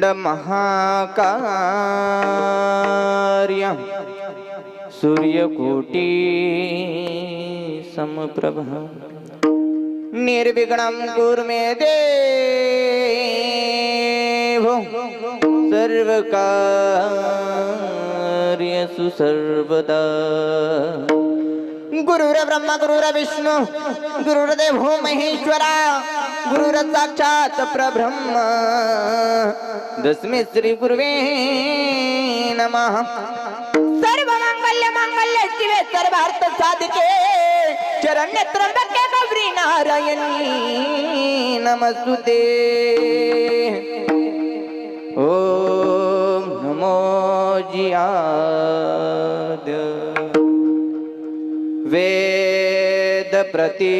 महाकार्य सूर्यकोटि समप्रभ निर्विघ्नं कुरु मे देव सर्वकार्येषु सर्वदा। गुरुर्ब्रह्मा गुरुर्विष्णु गुरुर्देवो महेश्वरा गुरुर्साक्षात् परब्रह्म तस्मै श्री गुरुवे नमः। सर्वमंगल्य मांगल्य शिवे सर्वार्थ साधिके शरण्य त्र्यंबके गौरी नारायणी नमस्तुते। ओम नमो जियाद वेद प्रतिपाद्य